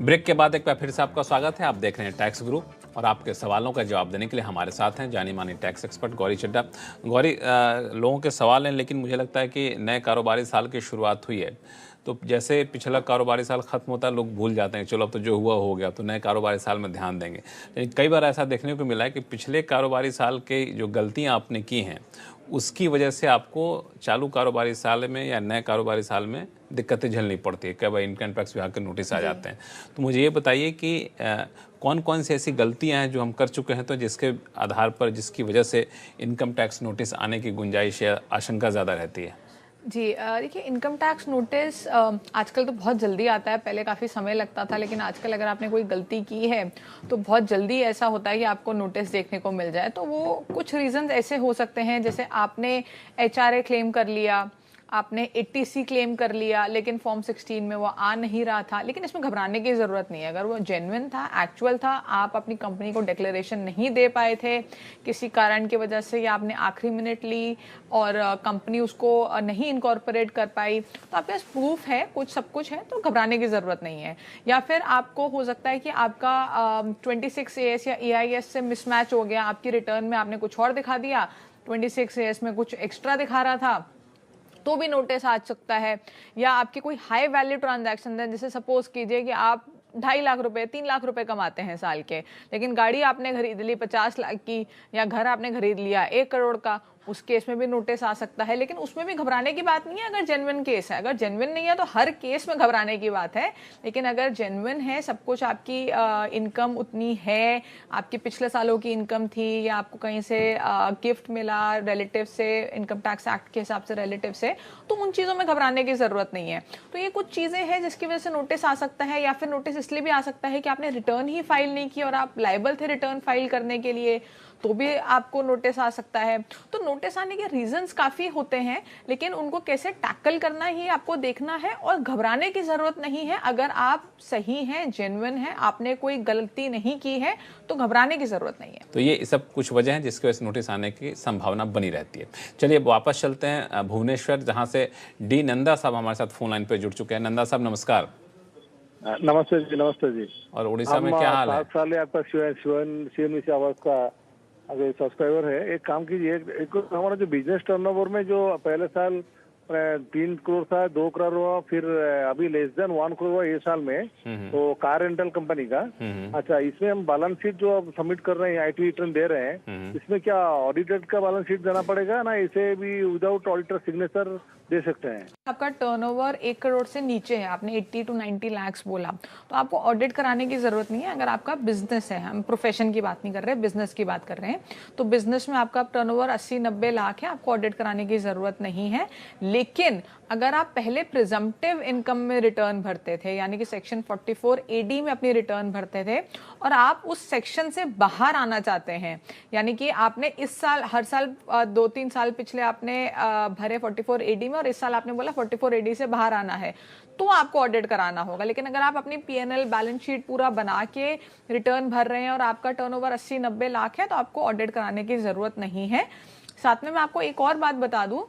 Break के बाद एक बार फिर से आपका स्वागत है। आप देख रहे हैं टैक्स गुरु और आपके सवालों का जवाब देने के लिए हमारे साथ हैं जानी मानी टैक्स एक्सपर्ट गौरी चड्ढा। गौरी, लोगों के सवाल हैं, लेकिन मुझे लगता है कि नए कारोबारी साल की शुरुआत हुई है, तो जैसे पिछला कारोबारी साल खत्म होता है लोग भूल जाते हैं, चलो अब तो जो हुआ हो गया, तो नए कारोबारी साल में ध्यान देंगे। लेकिन कई बार ऐसा देखने को मिला है कि पिछले कारोबारी साल के जो गलतियाँ आपने की हैं उसकी वजह से आपको चालू कारोबारी साल में या नए कारोबारी साल में दिक्कतें झेलनी पड़ती है। कई बार इनकम टैक्स विभाग के नोटिस आ जाते हैं। तो मुझे ये बताइए कि कौन कौन सी ऐसी गलतियां हैं जो हम कर चुके हैं, तो जिसके आधार पर, जिसकी वजह से इनकम टैक्स नोटिस आने की गुंजाइश या आशंका ज़्यादा रहती है? जी, देखिए, इनकम टैक्स नोटिस आजकल तो बहुत जल्दी आता है। पहले काफ़ी समय लगता था, लेकिन आजकल अगर आपने कोई गलती की है तो बहुत जल्दी ऐसा होता है कि आपको नोटिस देखने को मिल जाए। तो वो कुछ रीजंस ऐसे हो सकते हैं, जैसे आपने एचआरए क्लेम कर लिया, आपने एटीसी क्लेम कर लिया, लेकिन फॉर्म 16 में वो आ नहीं रहा था। लेकिन इसमें घबराने की ज़रूरत नहीं है। अगर वो जेन्युइन था, एक्चुअल था, आप अपनी कंपनी को डिक्लेरेशन नहीं दे पाए थे किसी कारण की वजह से, या आपने आखिरी मिनट ली और कंपनी उसको नहीं इनकॉर्पोरेट कर पाई, तो आपके पास प्रूफ है, कुछ सब कुछ है, तो घबराने की ज़रूरत नहीं है। या फिर आपको हो सकता है कि आपका 26AS या EIS से मिसमैच हो गया, आपकी रिटर्न में आपने कुछ और दिखा दिया, 26AS में कुछ एक्स्ट्रा दिखा रहा था, तो भी नोटिस आ सकता है। या आपकी कोई हाई वैल्यू ट्रांजैक्शन है, जैसे सपोज कीजिए कि आप 2.5 लाख रुपए 3 लाख रुपए कमाते हैं साल के, लेकिन गाड़ी आपने खरीद ली 50 लाख की, या घर आपने खरीद लिया 1 करोड़ का, उस केस में भी नोटिस आ सकता है। लेकिन उसमें भी घबराने की बात नहीं है अगर जेन्युइन केस है। अगर जेन्युइन नहीं है तो हर केस में घबराने की बात है। लेकिन अगर जेन्युइन है, सब कुछ, आपकी इनकम उतनी है, आपकी पिछले सालों की इनकम थी, या आपको कहीं से गिफ्ट मिला रिलेटिव से, इनकम टैक्स एक्ट के हिसाब से रिलेटिव से, तो उन चीज़ों में घबराने की ज़रूरत नहीं है। तो ये कुछ चीज़ें हैं जिसकी वजह से नोटिस आ सकता है। या फिर नोटिस इसलिए भी आ सकता है कि आपने रिटर्न ही फाइल नहीं की और आप लायबल थे रिटर्न फाइल करने के लिए, तो भी आपको नोटिस आ सकता है। तो नोटिस आने के रीजंस काफ़ी होते हैं, लेकिन उनको कैसे टैकल करना ही आपको देखना है, और घबराने की ज़रूरत नहीं है। अगर आप सही हैं, जेन्युइन हैं, आपने कोई गलती नहीं की है, तो घबराने की ज़रूरत नहीं है। तो ये सब कुछ वजह हैं जिसकी वजह से नोटिस आने की संभावना बनी रहती है। चलिए अब वापस चलते हैं भुवनेश्वर, जहाँ से डी नंदा साहब हमारे साथ फोन लाइन पर जुड़ चुके हैं। नंदा साहब नमस्कार। नमस्ते जी। नमस्ते जी। और उड़ीसा में क्या हाल है? 7 साल आपका सीएमई से आवाज का अगर सब्सक्राइबर है। एक काम कीजिए, एक हमारा जो बिजनेस टर्नओवर में जो पहले साल 3 करोड़ था, 2 करोड़ हुआ, फिर अभी लेस देन 1 करोड़ हुआ ये साल में, तो कार रेंटल कंपनी का। अच्छा, इसमें हम बैलेंस शीट जो अब सबमिट कर रहे हैं, आईटी रिटर्न दे रहे हैं, इसमें क्या ऑडिटेड का बैलेंस शीट देना पड़ेगा ना, इसे भी विदाउट ऑडिटर सिग्नेचर दे सकते हैं? आपका टर्नओवर 1 करोड़ से नीचे है, आपने 80 to 90 लाख बोला, तो आपको ऑडिट कराने की ज़रूरत नहीं है। अगर आपका बिजनेस है, हम प्रोफेशन की बात नहीं कर रहे, बिजनेस की बात कर रहे हैं, तो बिजनेस में आपका टर्नओवर 80-90 लाख है, आपको ऑडिट कराने की ज़रूरत नहीं है। लेकिन अगर आप पहले प्रिजम्पटिव इनकम में रिटर्न भरते थे, यानी कि सेक्शन 44AD में अपनी रिटर्न भरते थे, और आप उस सेक्शन से बाहर आना चाहते हैं, यानी कि आपने इस साल, हर साल 2-3 साल पिछले आपने भरे 44AD में, और इस साल आपने बोला 44AD से बाहर आना है, तो आपको ऑडिट कराना होगा। लेकिन अगर आप अपनी PNL बैलेंस शीट पूरा बना के रिटर्न भर रहे हैं और आपका टर्नओवर 80-90 लाख है, तो आपको ऑडिट कराने की ज़रूरत नहीं है। साथ में मैं आपको एक और बात बता दूं,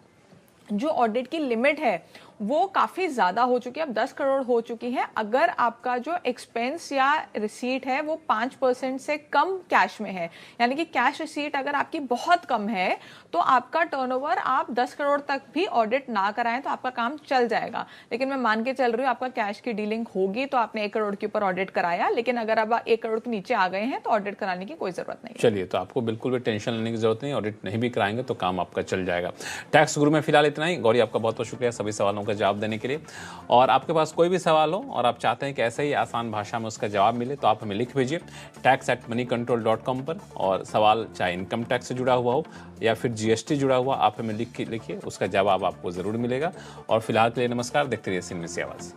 जो ऑडिट की लिमिट है वो काफ़ी ज़्यादा हो चुकी है, अब 10 करोड़ हो चुकी है। अगर आपका जो एक्सपेंस या रिसीट है वो 5% से कम कैश में है, यानी कि कैश रिसीट अगर आपकी बहुत कम है, तो आपका टर्नओवर आप 10 करोड़ तक भी ऑडिट ना कराएं तो आपका काम चल जाएगा। लेकिन मैं मान के चल रही हूँ आपका कैश की डीलिंग होगी, तो आपने 1 करोड़ के ऊपर ऑडिट कराया, लेकिन अगर अब 1 करोड़ के नीचे आ गए हैं तो ऑडिट कराने की कोई ज़रूरत नहीं। चलिए, तो आपको बिल्कुल भी टेंशन लेने की जरूरत नहीं, ऑडिट नहीं भी कराएंगे तो काम आपका चल जाएगा। टैक्स गुरु में फिलहाल इतना ही। गौरी, आपका बहुत बहुत शुक्रिया सभी सवालों का जवाब देने के लिए। और आपके पास कोई भी सवाल हो और आप चाहते हैं कि ऐसे ही आसान भाषा में उसका जवाब मिले, तो आप हमें लिख भेजिए tax@moneycontrol.com पर। और सवाल चाहे इनकम टैक्स से जुड़ा हुआ हो या फिर GST जुड़ा हुआ, आप हमें लिखिए, उसका जवाब आपको ज़रूर मिलेगा। और फिलहाल के लिए नमस्कार, देखते रहिए सीएमई से आवाज़।